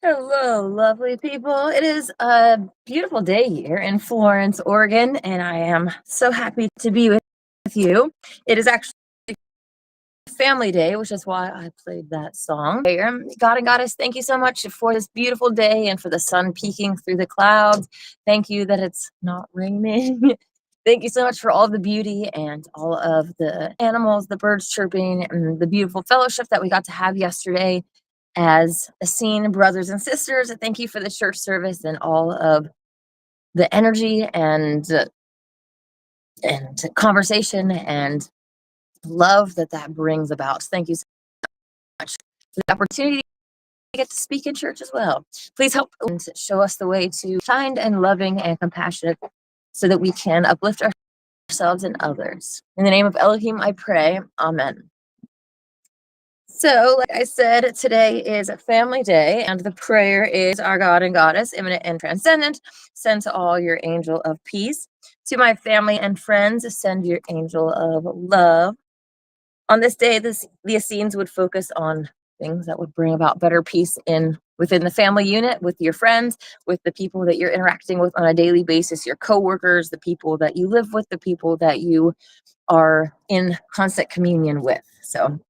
Hello, lovely people. It is a beautiful day here in Florence, Oregon, and I am so happy to be with you. It is actually Family Day, which is why I played that song. God and Goddess, thank you so much for this beautiful day and for the sun peeking through the clouds. Thank you that it's not raining. Thank you so much for all the beauty and all of the animals, the birds chirping, and the beautiful fellowship that we got to have yesterday as Essene brothers and sisters. Thank you for the church service and all of the energy and conversation and love that brings about. Thank you so much for the opportunity to get to speak in church as well. Please help and show us the way to kind and loving and compassionate so that we can uplift ourselves and others. In the name of Elohim, I pray. Amen. So, like I said, today is Family Day, and the prayer is, Our God and Goddess, immanent and transcendent, send to all your angel of peace. To my family and friends, send your angel of love. On this day, the Essenes would focus on things that would bring about better peace within the family unit, with your friends, with the people that you're interacting with on a daily basis, your coworkers, the people that you live with, the people that you are in constant communion with. So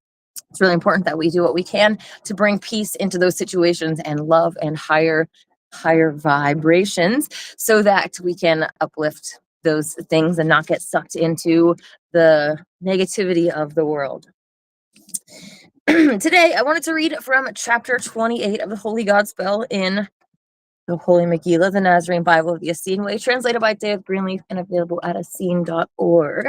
it's really important that we do what we can to bring peace into those situations and love and higher vibrations so that we can uplift those things and not get sucked into the negativity of the world. Today, I wanted to read from chapter 28 of the Holy Godspell in the Holy Megillah, the Nasarean Bible of the Essene Way, translated by David Greenleaf and available at essene.org.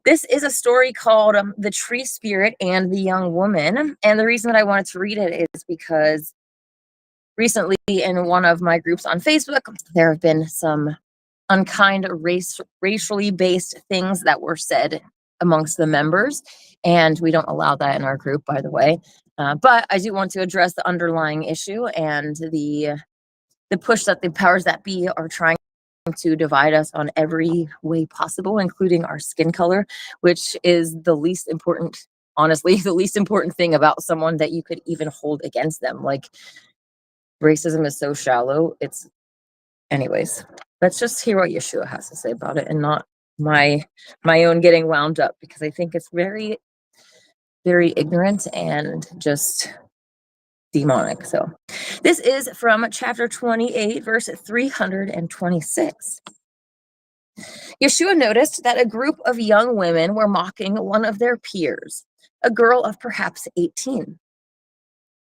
This is a story called The Tree Spirit and the Young Woman. And the reason that I wanted to read it is because recently in one of my groups on Facebook, there have been some unkind racially based things that were said amongst the members. And we don't allow that in our group, by the way. But I do want to address the underlying issue and the push that the powers that be are trying to divide us on every way possible, including our skin color, which is the least important, honestly, the least important thing about someone that you could even hold against them. Like, racism is so shallow. Anyways, let's just hear what Yahshua has to say about it and not my own getting wound up, because I think it's very, very ignorant and just demonic. So this is from chapter 28, verse 326. Yahshua noticed that a group of young women were mocking one of their peers, a girl of perhaps 18.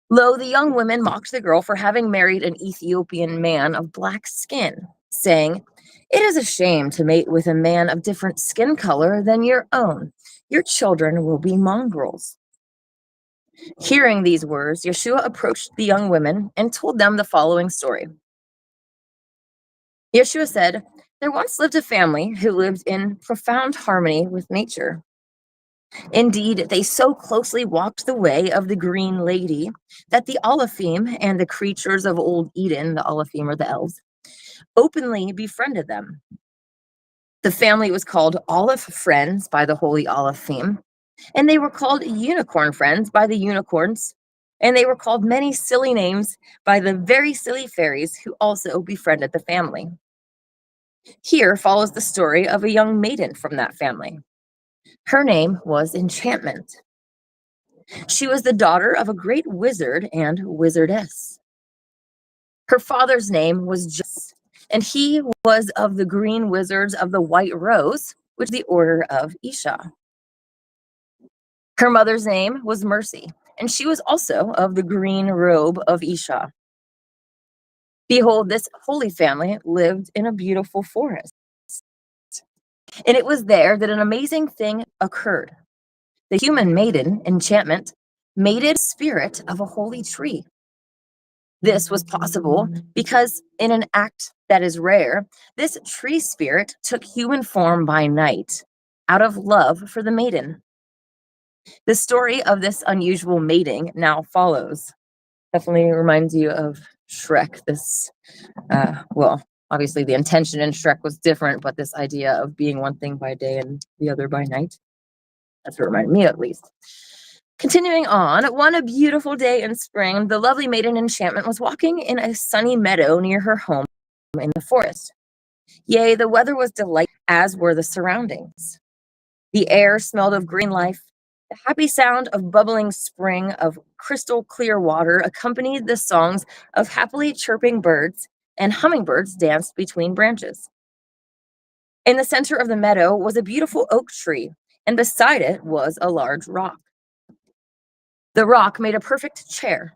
Lo, the young women mocked the girl for having married an Ethiopian man of black skin, saying, "It is a shame to mate with a man of different skin color than your own. Your children will be mongrels." Hearing these words, Yahshua approached the young women and told them the following story. Yahshua said, "There once lived a family who lived in profound harmony with nature. Indeed, they so closely walked the way of the Green Lady that the Alephim and the creatures of old Eden, the Alephim or the elves, openly befriended them. The family was called Olive Friends by the Holy Alephim, and they were called Unicorn Friends by the unicorns, and they were called many silly names by the very silly fairies who also befriended the family. Here follows the story of a young maiden from that family. Her name was Enchantment. She was the daughter of a great wizard and wizardess. Her father's name was Jess, and he was of the green wizards of the White Rose, which is the order of Isha. Her mother's name was Mercy, and she was also of the green robe of Isha. Behold, this holy family lived in a beautiful forest. And it was there that an amazing thing occurred. The human maiden, Enchantment, mated spirit of a holy tree. This was possible because in an act that is rare, this tree spirit took human form by night out of love for the maiden. The story of this unusual mating now follows. Definitely reminds you of Shrek. Obviously the intention in Shrek was different, but this idea of being one thing by day and the other by night. That's what it reminded me, at least. Continuing on, one beautiful day in spring, the lovely maiden Enchantment was walking in a sunny meadow near her home in the forest. Yea, the weather was delightful, as were the surroundings. The air smelled of green life. The happy sound of bubbling spring, of crystal clear water, accompanied the songs of happily chirping birds, and hummingbirds danced between branches. In the center of the meadow was a beautiful oak tree, and beside it was a large rock. The rock made a perfect chair.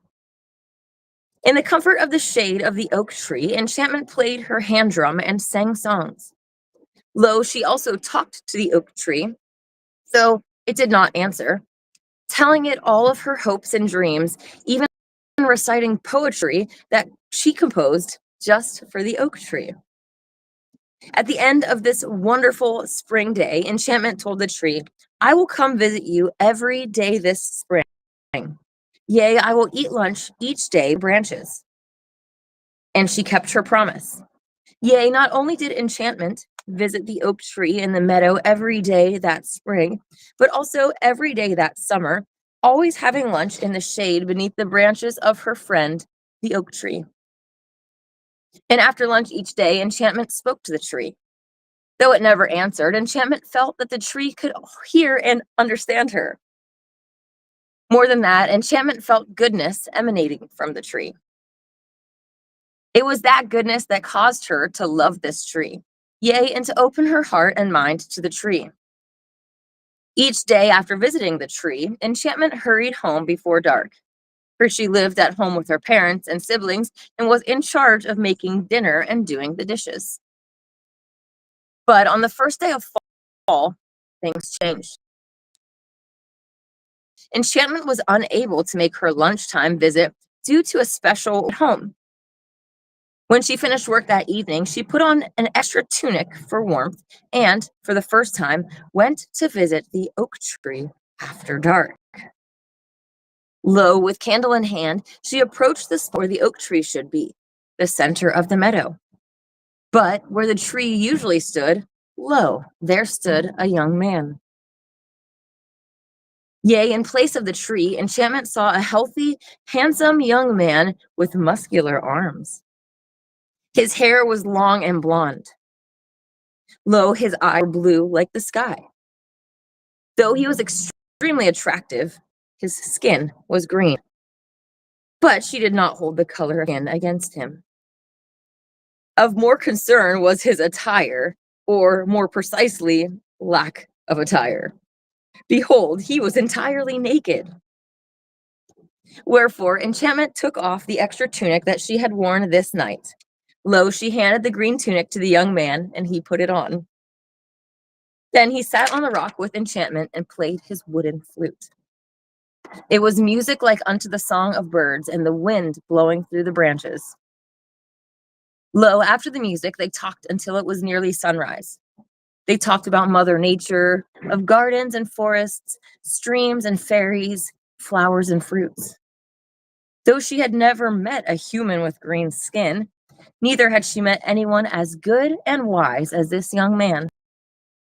In the comfort of the shade of the oak tree, Enchantment played her hand drum and sang songs. Lo, she also talked to the oak tree, though it did not answer, telling it all of her hopes and dreams, even reciting poetry that she composed just for the oak tree. At the end of this wonderful spring day, Enchantment told the tree, "I will come visit you every day this spring. Yea, I will eat lunch each day branches." And she kept her promise. Yea, not only did Enchantment visit the oak tree in the meadow every day that spring, but also every day that summer, always having lunch in the shade beneath the branches of her friend, the oak tree. And after lunch each day, Enchantment spoke to the tree. Though it never answered, Enchantment felt that the tree could hear and understand her. More than that, Enchantment felt goodness emanating from the tree. It was that goodness that caused her to love this tree, yea, and to open her heart and mind to the tree. Each day after visiting the tree, Enchantment hurried home before dark, for she lived at home with her parents and siblings and was in charge of making dinner and doing the dishes. But on the first day of fall, things changed. Enchantment was unable to make her lunchtime visit due to a special at home. When she finished work that evening, she put on an extra tunic for warmth and, for the first time, went to visit the oak tree after dark. Lo, with candle in hand, she approached the spot where the oak tree should be, the center of the meadow. But where the tree usually stood, lo, there stood a young man. Yea, in place of the tree, Enchantment saw a healthy, handsome young man with muscular arms. His hair was long and blonde. Lo, his eyes were blue like the sky. Though he was extremely attractive, his skin was green. But she did not hold the color of skin against him. Of more concern was his attire, or more precisely, lack of attire. Behold, he was entirely naked. Wherefore, Enchantment took off the extra tunic that she had worn this night. Lo, she handed the green tunic to the young man, and he put it on. Then he sat on the rock with Enchantment and played his wooden flute. It was music like unto the song of birds and the wind blowing through the branches. Lo, after the music, they talked until it was nearly sunrise. They talked about Mother Nature, of gardens and forests, streams and fairies, flowers and fruits. Though she had never met a human with green skin, neither had she met anyone as good and wise as this young man.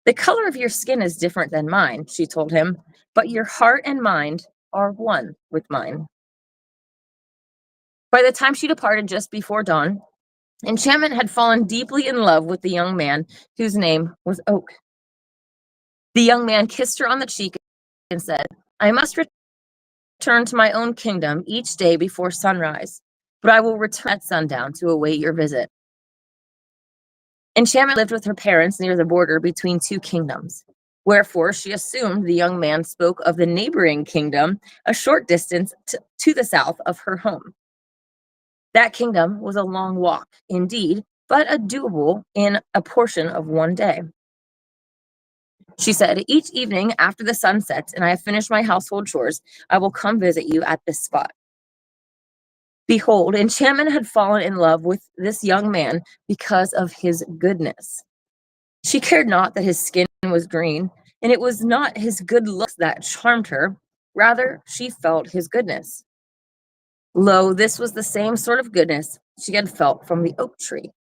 "The color of your skin is different than mine," she told him, "but your heart and mind are one with mine." By the time she departed just before dawn, Enchantment had fallen deeply in love with the young man whose name was Oak. The young man kissed her on the cheek and said, "I must return to my own kingdom each day before sunrise, but I will return at sundown to await your visit." Enchantment lived with her parents near the border between two kingdoms, wherefore she assumed the young man spoke of the neighboring kingdom a short distance to the south of her home. That kingdom was a long walk, indeed, but a doable in a portion of one day. She said, "Each evening after the sun sets and I have finished my household chores, I will come visit you at this spot." Behold, Enchantment had fallen in love with this young man because of his goodness. She cared not that his skin was green, and it was not his good looks that charmed her. Rather, she felt his goodness. Lo, this was the same sort of goodness she had felt from the oak tree.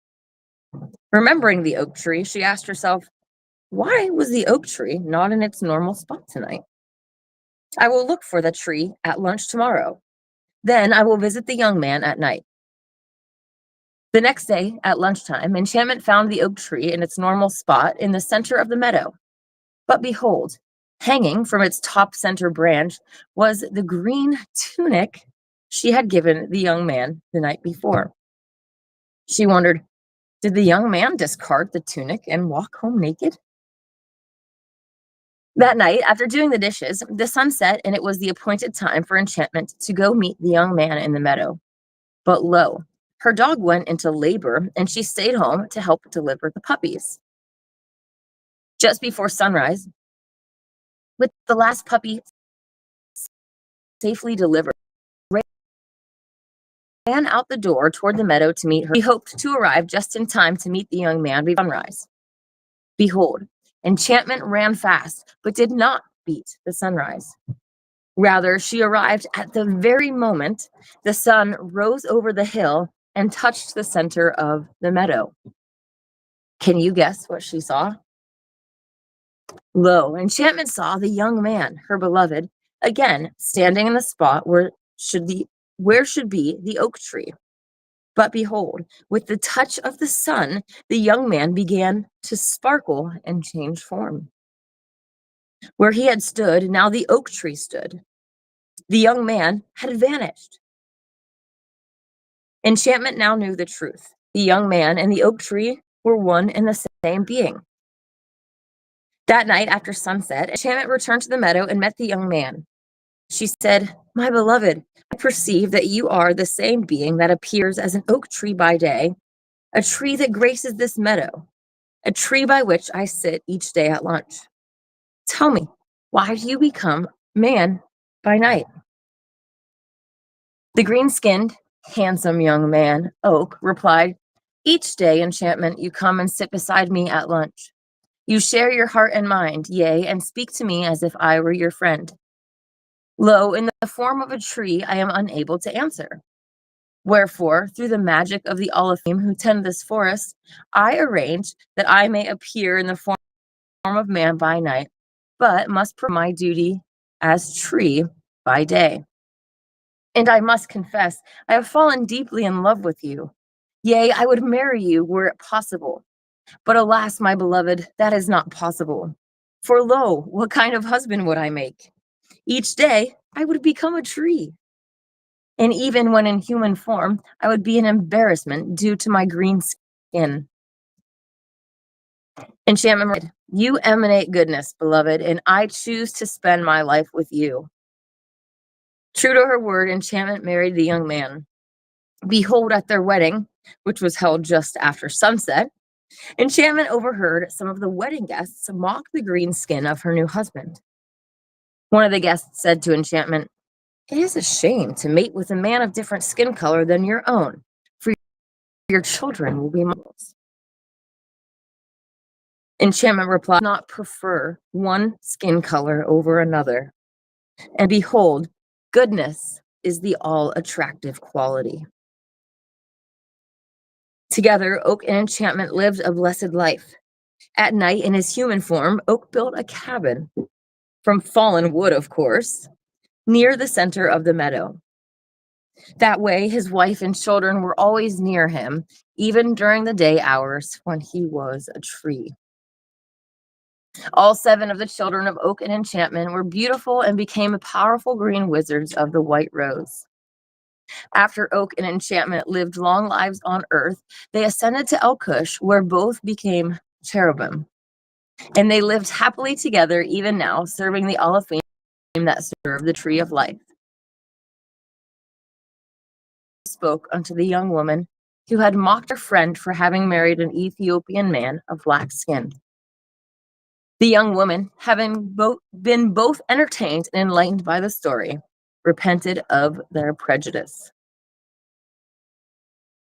Remembering the oak tree, she asked herself, why was the oak tree not in its normal spot tonight? I will look for the tree at lunch tomorrow. Then I will visit the young man at night. The next day, at lunchtime, Enchantment found the oak tree in its normal spot in the center of the meadow. But behold, hanging from its top center branch was the green tunic she had given the young man the night before. She wondered, did the young man discard the tunic and walk home naked? That night, after doing the dishes, the sun set, and it was the appointed time for Enchantment to go meet the young man in the meadow. But lo, her dog went into labor, and she stayed home to help deliver the puppies. Just before sunrise, with the last puppy safely delivered, ran out the door toward the meadow to meet her. She hoped to arrive just in time to meet the young man before sunrise. Behold, Enchantment ran fast, but did not beat the sunrise. Rather, she arrived at the very moment the sun rose over the hill and touched the center of the meadow. Can you guess what she saw? Lo, Enchantment saw the young man, her beloved, again standing in the spot where should be the oak tree. But behold, with the touch of the sun, the young man began to sparkle and change form. Where he had stood, now the oak tree stood. The young man had vanished. Enchantment now knew the truth. The young man and the oak tree were one and the same being. That night after sunset, Enchantment returned to the meadow and met the young man. She said, "My beloved, I perceive that you are the same being that appears as an oak tree by day, a tree that graces this meadow, a tree by which I sit each day at lunch. Tell me, why do you become man by night?" The green-skinned, handsome young man, Oak, replied, "Each day, Enchantment, you come and sit beside me at lunch. You share your heart and mind, yea, and speak to me as if I were your friend. Lo, in the form of a tree, I am unable to answer. Wherefore, through the magic of the Olifim who tend this forest, I arrange that I may appear in the form of man by night, but must perform my duty as tree by day. And I must confess, I have fallen deeply in love with you. Yea, I would marry you were it possible. But alas, my beloved, that is not possible. For lo, what kind of husband would I make? Each day, I would become a tree. And even when in human form, I would be an embarrassment due to my green skin." Enchantment replied, "You emanate goodness, beloved, and I choose to spend my life with you." True to her word, Enchantment married the young man. Behold, at their wedding, which was held just after sunset, Enchantment overheard some of the wedding guests mock the green skin of her new husband. One of the guests said to Enchantment, "It is a shame to mate with a man of different skin color than your own, for your children will be models." Enchantment replied, "I do not prefer one skin color over another. And behold, goodness is the all-attractive quality." Together, Oak and Enchantment lived a blessed life. At night, in his human form, Oak built a cabin, from fallen wood, of course, near the center of the meadow. That way, his wife and children were always near him, even during the day hours when he was a tree. All 7 of the children of Oak and Enchantment were beautiful and became powerful green wizards of the White Rose. After Oak and Enchantment lived long lives on earth, they ascended to Elcush, where both became cherubim. And they lived happily together even now, serving the Olifim that serve the tree of life. Spoke unto the young woman who had mocked her friend for having married an Ethiopian man of black skin. The young woman, having been both entertained and enlightened by the story, repented of their prejudice.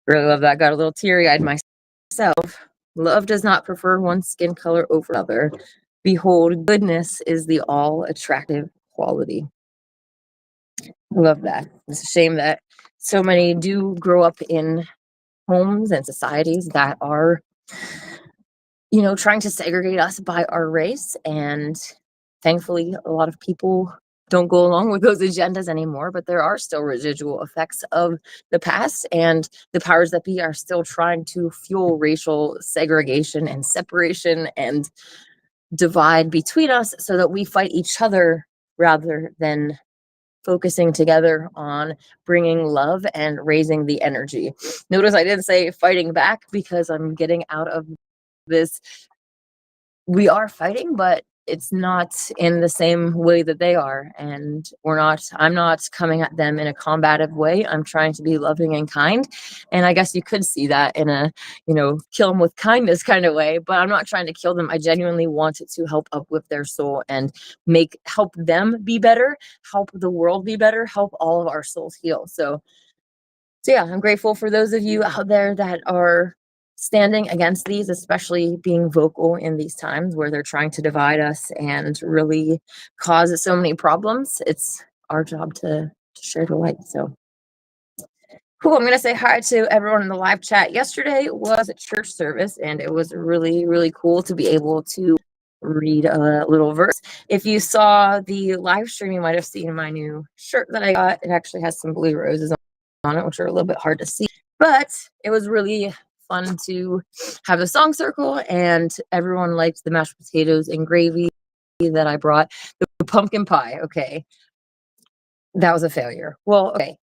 Really love that. Got a little teary-eyed myself. Love does not prefer one skin color over another. Behold, goodness is the all-attractive quality. Love that. It's a shame that so many do grow up in homes and societies that are, trying to segregate us by our race. And thankfully, a lot of people don't go along with those agendas anymore, but there are still residual effects of the past, and the powers that be are still trying to fuel racial segregation and separation and divide between us so that we fight each other rather than focusing together on bringing love and raising the energy. Notice I didn't say fighting back, because I'm getting out of this. We are fighting, but it's not in the same way that they are. And I'm not coming at them in a combative way. I'm trying to be loving and kind. And I guess you could see that in a, kill them with kindness kind of way, but I'm not trying to kill them. I genuinely want it to help uplift their soul and help them be better, help the world be better, help all of our souls heal. So yeah, I'm grateful for those of you out there that are standing against these, especially being vocal in these times where they're trying to divide us and really cause so many problems. It's our job to share the light. So cool. I'm going to say hi to everyone in the live chat. Yesterday was a church service, and it was really, really cool to be able to read a little verse. If you saw the live stream, you might have seen my new shirt that I got. It actually has some blue roses on it, which are a little bit hard to see, but it was really fun to have a song circle, and everyone liked the mashed potatoes and gravy that I brought. The pumpkin pie, okay, that was a failure. Well, okay,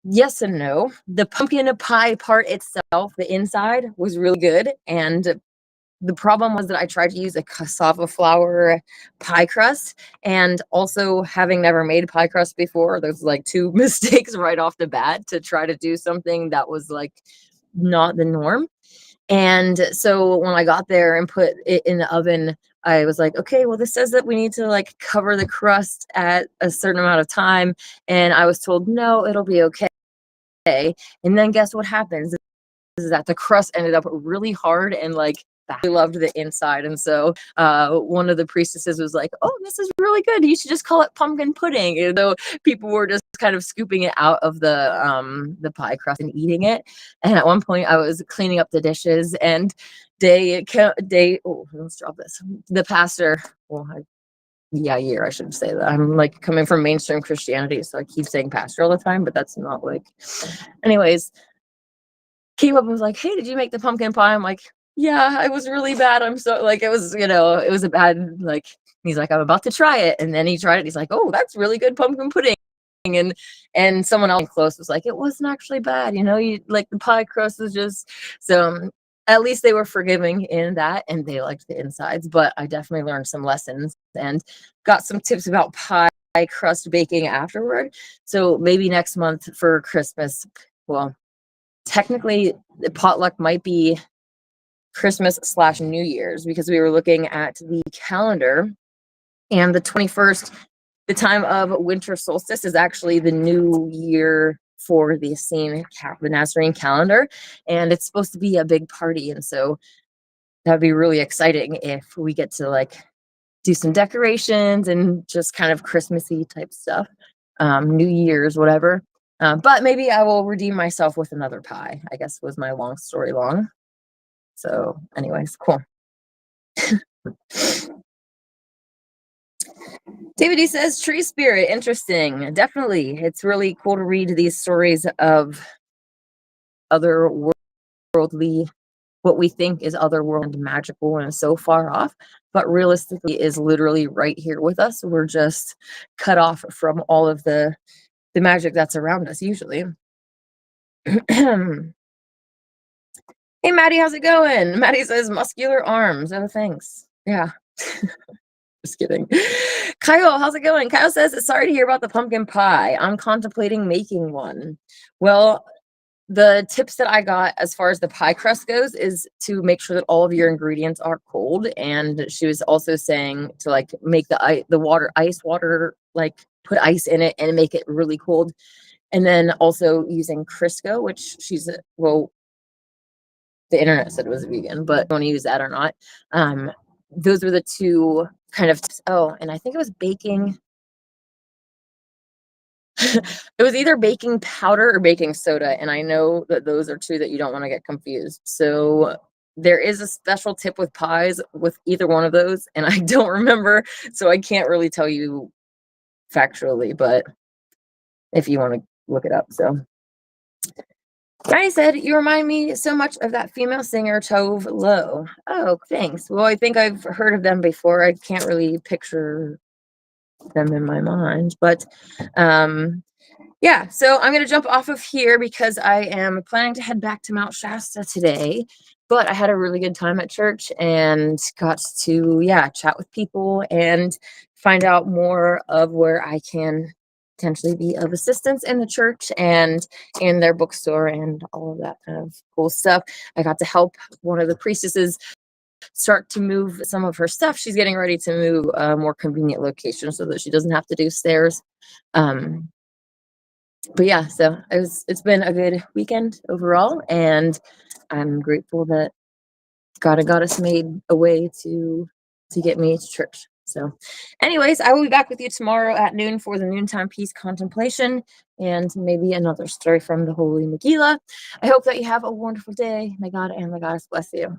yes and no. The pumpkin pie part itself, the inside, was really good, and the problem was that I tried to use a cassava flour pie crust, and also having never made pie crust before, there's like two mistakes right off the bat to try to do something that was like not the norm. And so when I got there and put it in the oven, I was like, okay, well, this says that we need to like cover the crust at a certain amount of time. And I was told, no, it'll be okay. And then guess what happens? Is that the crust ended up really hard, and like I loved the inside. And so one of the priestesses was like, oh, this is really good, you should just call it pumpkin pudding, even though people were just kind of scooping it out of the pie crust and eating it. And at one point I was cleaning up the dishes, and let's drop this, the pastor, I shouldn't say that. I'm like coming from mainstream Christianity, so I keep saying pastor all the time, but that's not like, anyways, came up and was like, hey, did you make the pumpkin pie? I'm like, yeah, it was really bad. I'm so like, it was a bad, like, he's like, I'm about to try it. And then he tried it. He's like, oh, that's really good pumpkin pudding. And someone else close was like, it wasn't actually bad. You like the pie crust was just, so at least they were forgiving in that, and they liked the insides, but I definitely learned some lessons and got some tips about pie crust baking afterward. So maybe next month for Christmas, well, technically the potluck might be Christmas/New Year's, because we were looking at the calendar, and the 21st, the time of winter solstice, is actually the new year for the the Nasarean calendar, and it's supposed to be a big party. And so that'd be really exciting if we get to like do some decorations and just kind of Christmassy type stuff, New Year's, whatever. But maybe I will redeem myself with another pie, I guess was my long story long. So anyways, cool. David D says, tree spirit, interesting. Definitely. It's really cool to read these stories of otherworldly, what we think is otherworldly and magical and so far off, but realistically is literally right here with us. We're just cut off from all of the magic that's around us usually. Hey, Maddie, how's it going? Maddie says, muscular arms. Oh, thanks. Yeah. Just kidding. Kyle, how's it going? Kyle says, sorry to hear about the pumpkin pie. I'm contemplating making one. Well, the tips that I got as far as the pie crust goes is to make sure that all of your ingredients are cold. And she was also saying to like make the ice water, like put ice in it and make it really cold. And then also using Crisco, which the internet said it was vegan, but I don't want to use that or not. Those were the two kind of, and I think it was baking. It was either baking powder or baking soda. And I know that those are two that you don't want to get confused. So there is a special tip with pies with either one of those, and I don't remember. So I can't really tell you factually, but if you want to look it up. So Guy said, you remind me so much of that female singer Tove Lo. Oh, thanks. Well, I think I've heard of them before. I can't really picture them in my mind, but yeah, so I'm going to jump off of here because I am planning to head back to Mount Shasta today. But I had a really good time at church and got to, yeah, chat with people and find out more of where I can potentially be of assistance in the church and in their bookstore and all of that kind of cool stuff. I got to help one of the priestesses start to move some of her stuff. She's getting ready to move a more convenient location so that she doesn't have to do stairs. But yeah, so it's been a good weekend overall, and I'm grateful that God had got us made a way to get me to church. So anyways, I will be back with you tomorrow at noon for the noontime peace contemplation and maybe another story from the Holy Megillah. I hope that you have a wonderful day. May God and the goddess bless you.